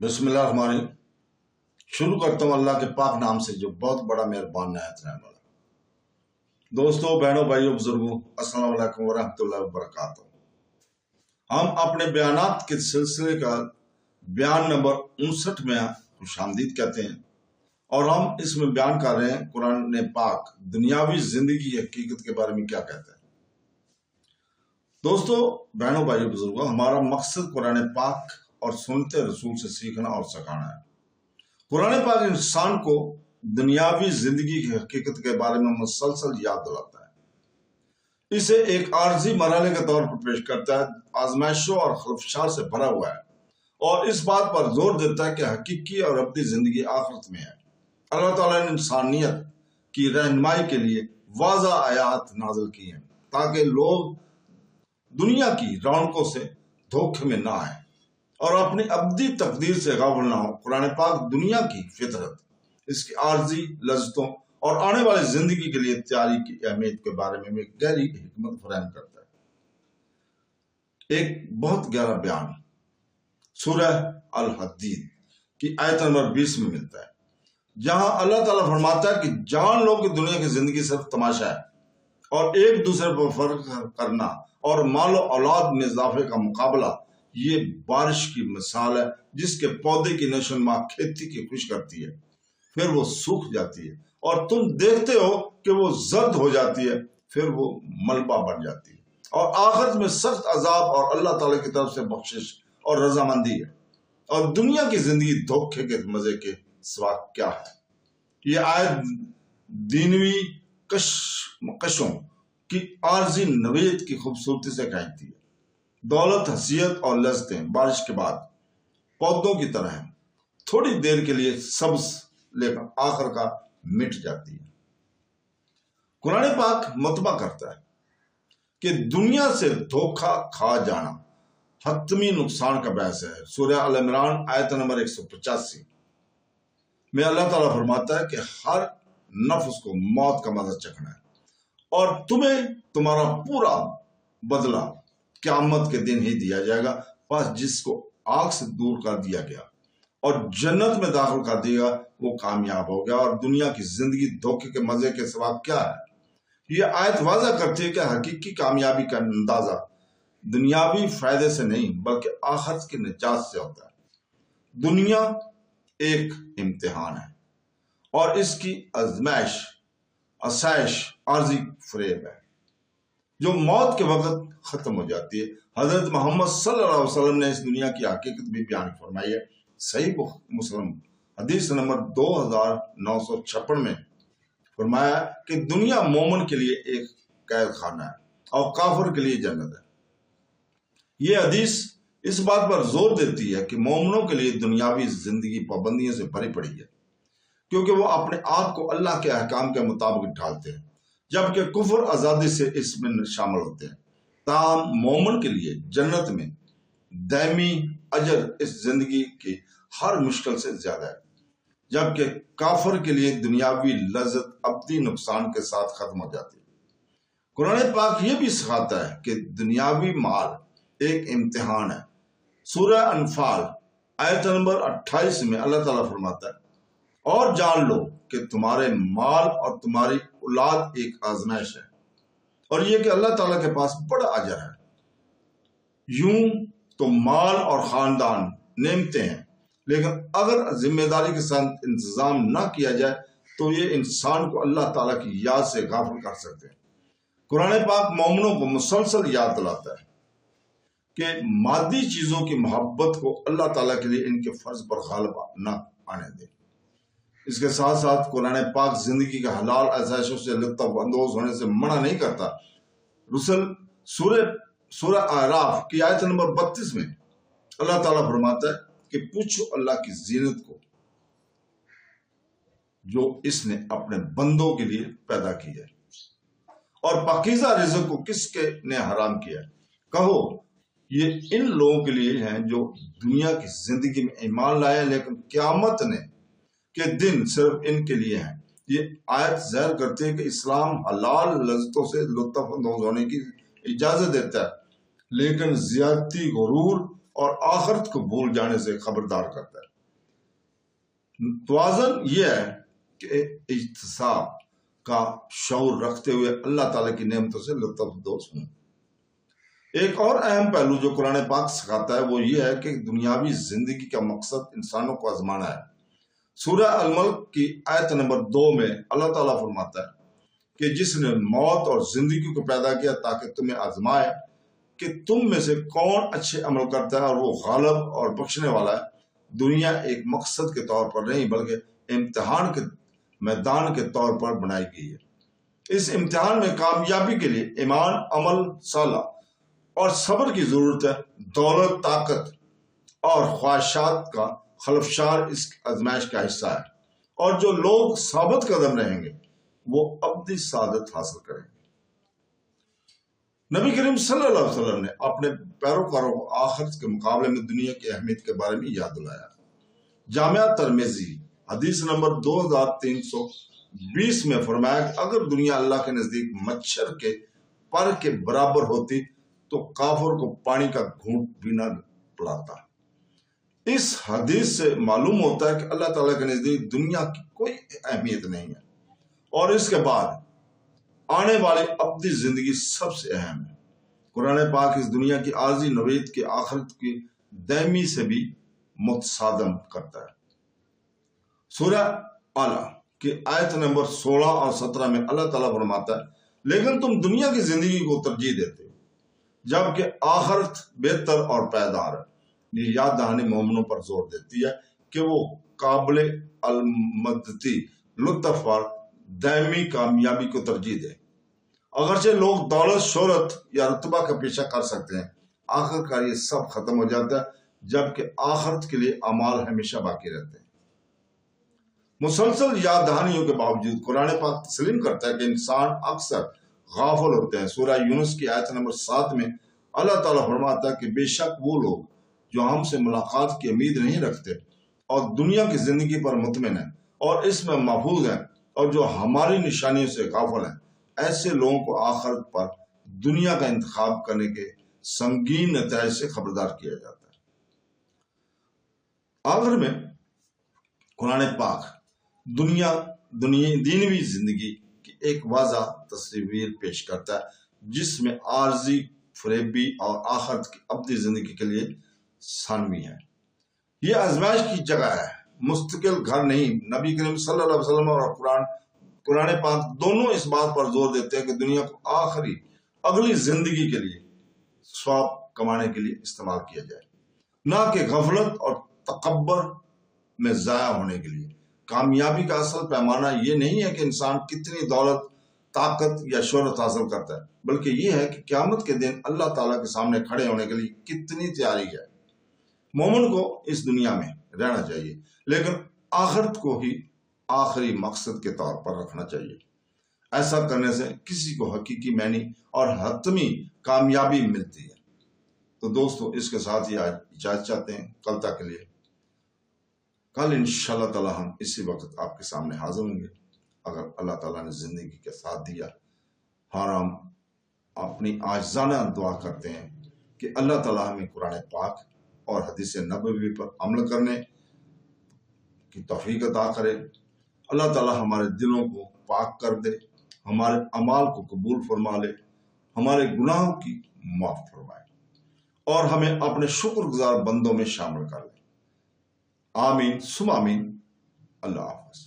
بسم اللہ الرحمن الرحیم۔ شروع کرتا ہوں اللہ کے پاک نام سے جو بہت بڑا مہربان نہایت رحم والا۔ دوستوں، بہنوں، بھائیوں، بزرگوں، السلام علیکم ورحمۃ اللہ وبرکاتہ۔ ہم اپنے بیانات کے سلسلے کا بیان نمبر 59 میں خوش آمدید کہتے ہیں، اور ہم اس میں بیان کر رہے ہیں قرآن پاک دنیاوی زندگی کی حقیقت کے بارے میں کیا کہتا ہے۔ دوستوں، بہنوں، بھائیوں، بزرگوں، ہمارا مقصد قرآن پاک اور سنت رسول سے سیکھنا اور سکھانا ہے۔ قرآن پاک انسان کو دنیاوی زندگی کی حقیقت کے بارے میں مسلسل یاد دلاتا ہے، اسے ایک عارضی مرحلے کے طور پر پیش کرتا ہے، آزمائشوں اور خلفشار سے بھرا ہوا ہے، اور اس بات پر زور دیتا ہے کہ حقیقی اور ابدی زندگی آخرت میں ہے۔ اللہ تعالیٰ نے انسانیت کی رہنمائی کے لیے واضح آیات نازل کی ہیں تاکہ لوگ دنیا کی رونقوں سے دھوکے میں نہ آئیں اور اپنی ابدی تقدیر سے غافل نہ ہو۔ قرآن پاک دنیا کی فطرت، اس کی عارضی لذتوں اور آنے والی زندگی کے لیے تیاری کی اہمیت کے بارے میں ایک گہری حکمت فراہم کرتا ہے۔ ایک بہت گہرا بیان سورہ الحدید کی آیت نمبر 20 میں ملتا ہے، جہاں اللہ تعالیٰ فرماتا ہے کہ جان لو کہ دنیا کی زندگی صرف تماشا ہے، اور ایک دوسرے پر فرق کرنا اور مال و اولاد میں اضافے کا مقابلہ یہ بارش کی مثال ہے جس کے پودے کی نشوونما کھیتی کی خوش کرتی ہے، پھر وہ سوکھ جاتی ہے اور تم دیکھتے ہو کہ وہ زرد ہو جاتی ہے، پھر وہ ملبہ بن جاتی ہے، اور آخرت میں سخت عذاب اور اللہ تعالیٰ کی طرف سے بخشش اور رضامندی ہے۔ اور دنیا کی زندگی دھوکے کے مزے کے سوا کیا ہے؟ یہ آیت دینوی کشمکشوں کی عارضی نوعیت کی خوبصورتی سے کہتی ہے۔ دولت، حیثیت اور لذتیں بارش کے بعد پودوں کی طرح ہیں، تھوڑی دیر کے لیے سبز لیکن آخر کا مٹ جاتی ہے۔ قرآن پاک متبع کرتا ہے کہ دنیا سے دھوکہ کھا جانا حتمی نقصان کا باعث ہے۔ سورہ ال عمران آیت نمبر 185 میں اللہ تعالیٰ فرماتا ہے کہ ہر نفس کو موت کا مزہ چکھنا ہے، اور تمہیں تمہارا پورا بدلہ قیامت کے دن ہی دیا جائے گا۔ بس جس کو آگ سے دور کر دیا گیا اور جنت میں داخل کر دیا وہ کامیاب ہو گیا، اور دنیا کی زندگی دھوکے کے مزے کے سوا کیا ہے؟ یہ آیت واضح کرتی ہے کہ حقیقی کامیابی کا اندازہ دنیاوی فائدے سے نہیں بلکہ آخرت کی نجات سے ہوتا ہے۔ دنیا ایک امتحان ہے، اور اس کی آسائش عارضی فریب ہے جو موت کے وقت ختم ہو جاتی ہے۔ حضرت محمد صلی اللہ علیہ وسلم نے اس دنیا کی حقیقت بھی بیان فرمائی ہے۔ صحیح مسلم حدیث نمبر 2956 میں فرمایا کہ دنیا مومن کے لیے ایک قید خانہ ہے اور کافر کے لیے جنت ہے۔ یہ حدیث اس بات پر زور دیتی ہے کہ مومنوں کے لیے دنیاوی زندگی پابندیوں سے بھری پڑی ہے، کیونکہ وہ اپنے آپ کو اللہ کے احکام کے مطابق ڈھالتے ہیں، جبکہ کفر آزادی سے اس میں شامل ہوتے ہیں۔ تاہم مومن کے لیے جنت میں دائمی اجر اس زندگی کی ہر مشکل سے زیادہ ہے، جبکہ کافر کے لیے دنیاوی لذت ابدی نقصان کے ساتھ ختم ہو جاتی ہے۔ قرآن پاک یہ بھی سکھاتا ہے کہ دنیاوی مال ایک امتحان ہے۔ سورہ انفال آیت نمبر 28 میں اللہ تعالیٰ فرماتا ہے، اور جان لو کہ تمہارے مال اور تمہاری اولاد ایک آزمائش ہے، اور یہ کہ اللہ تعالیٰ کے پاس بڑا اجر ہے۔ یوں تو مال اور خاندان نعمتیں ہیں، لیکن اگر ذمہ داری کے ساتھ انتظام نہ کیا جائے تو یہ انسان کو اللہ تعالیٰ کی یاد سے غافل کر سکتے ہیں۔ قرآن پاک مومنوں کو مسلسل یاد دلاتا ہے کہ مادی چیزوں کی محبت کو اللہ تعالیٰ کے لیے ان کے فرض پر غالب نہ آنے دیں۔ اس کے ساتھ ساتھ قرآن پاک زندگی کے حلال آسائشوں سے لطف اندوز ہونے سے منع نہیں کرتا۔ سورہ اعراف کی آیت نمبر 32 میں اللہ تعالیٰ فرماتا ہے کہ پوچھو اللہ کی زینت کو جو اس نے اپنے بندوں کے لیے پیدا کی ہے، اور پاکیزہ رزق کو کس کے نے حرام کیا ہے۔ کہو یہ ان لوگوں کے لیے ہیں جو دنیا کی زندگی میں ایمان لائے، لیکن قیامت کے دن صرف ان کے لیے ہیں۔ یہ آیت ظاہر کرتی ہے کہ اسلام حلال لذتوں سے لطف اندوز ہونے کی اجازت دیتا ہے، لیکن زیادتی، غرور اور آخرت کو بھول جانے سے خبردار کرتا ہے۔ توازن یہ ہے کہ احتساب کا شعور رکھتے ہوئے اللہ تعالیٰ کی نعمتوں سے لطف اندوز ہوں۔ ایک اور اہم پہلو جو قرآن پاک سکھاتا ہے وہ یہ ہے کہ دنیاوی زندگی کا مقصد انسانوں کو آزمانا ہے۔ سورہ الملک کی آیت نمبر 2 میں اللہ تعالیٰ فرماتا ہے کہ جس نے موت اور زندگی کو پیدا کیا تاکہ تمہیں آزمائے کہ تم میں سے کون اچھے عمل کرتا ہے، اور وہ غالب اور بخشنے والا ہے۔ دنیا ایک مقصد کے طور پر نہیں بلکہ امتحان کے میدان کے طور پر بنائی گئی ہے۔ اس امتحان میں کامیابی کے لیے ایمان، عمل صالح اور صبر کی ضرورت ہے۔ دولت، طاقت اور خواہشات کا خلفشار اس آزمائش کا حصہ ہے، اور جو لوگ ثابت قدم رہیں گے وہ ابدی سعادت حاصل کریں گے۔ نبی کریم صلی اللہ علیہ وسلم نے اپنے پیروکاروں کو آخرت کے مقابلے میں دنیا کی اہمیت کے بارے میں یاد دلایا۔ جامعہ ترمذی حدیث نمبر 2320 میں فرمایا کہ اگر دنیا اللہ کے نزدیک مچھر کے پر کے برابر ہوتی تو کافر کو پانی کا گھونٹ بھی نہ پلاتا۔ اس حدیث سے معلوم ہوتا ہے کہ اللہ تعالیٰ کے نزدیک دنیا کی کوئی اہمیت نہیں ہے، اور اس کے بعد آنے والی ابدی زندگی سب سے اہم ہے۔ قرآن پاک اس دنیا کی عارضی نوید کی آخرت کی دائمی سے بھی متصادم کرتا ہے۔ سورہ اعلیٰ کی آیت نمبر 16 اور 17 میں اللہ تعالیٰ فرماتا ہے لیکن تم دنیا کی زندگی کو ترجیح دیتے ہو جبکہ آخرت بہتر اور پائیدار ہے۔ یہ یاد دہانی مومنوں پر زور دیتی ہے کہ وہ قابل المدتی لطف اور دائمی کامیابی کو ترجیح دیں۔ اگرچہ لوگ دولت، شہرت یا رتبہ کا پیچھا کر سکتے ہیں، آخر کار یہ سب ختم ہو جاتا ہے، جبکہ آخرت کے لیے اعمال ہمیشہ باقی رہتے ہیں۔ مسلسل یاد دہانیوں کے باوجود قرآن پاک تسلیم کرتا ہے کہ انسان اکثر غافل ہوتے ہیں۔ سورہ یونس کی آیت نمبر 7 میں اللہ تعالیٰ فرماتا ہے کہ بے شک وہ لوگ جو ہم سے ملاقات کی امید نہیں رکھتے اور دنیا کی زندگی پر مطمئن ہیں اور اس میں محفوظ ہیں اور جو ہماری نشانیوں سے غافل ہیں، ایسے لوگوں کو آخرت پر دنیا کا انتخاب کرنے کے سنگین نتائج سے خبردار کیا جاتا ہے۔ آخر میں قرآن پاک دینوی زندگی کی ایک واضح تصویر پیش کرتا ہے جس میں عارضی فریبی اور آخرت کی ابدی زندگی کے لیے ثانوی ہے۔ یہ آزمائش کی جگہ ہے، مستقل گھر نہیں۔ نبی کریم صلی اللہ علیہ وسلم اور قرآن پاک دونوں اس بات پر زور دیتے ہیں کہ دنیا کو اگلی زندگی کے لیے ثواب کمانے کے لیے استعمال کیا جائے، نہ کہ غفلت اور تکبر میں ضائع ہونے کے لیے۔ کامیابی کا اصل پیمانہ یہ نہیں ہے کہ انسان کتنی دولت، طاقت یا شہرت حاصل کرتا ہے، بلکہ یہ ہے کہ قیامت کے دن اللہ تعالیٰ کے سامنے کھڑے ہونے کے لیے کتنی تیاری ہے۔ مومن کو اس دنیا میں رہنا چاہیے لیکن آخرت کو ہی آخری مقصد کے طور پر رکھنا چاہیے۔ ایسا کرنے سے کسی کو حقیقی معنی اور حتمی کامیابی ملتی ہے۔ تو دوستو اس کے ساتھ ہی آج اجازت چاہتے ہیں کل تک کے لیے۔ کل انشاءاللہ تعالی ہم اسی وقت آپ کے سامنے حاضر ہوں گے اگر اللہ تعالیٰ نے زندگی کے ساتھ دیا۔ ہم اپنی عاجزانہ دعا کرتے ہیں کہ اللہ تعالیٰ ہمیں قرآن پاک اور حدیث نبوی پر عمل کرنے کی توفیق عطا کرے۔ اللہ تعالیٰ ہمارے دلوں کو پاک کر دے، ہمارے اعمال کو قبول فرما لے، ہمارے گناہوں کی معاف فرمائے اور ہمیں اپنے شکر گزار بندوں میں شامل کر لے۔ آمین ثم آمین۔ اللہ حافظ۔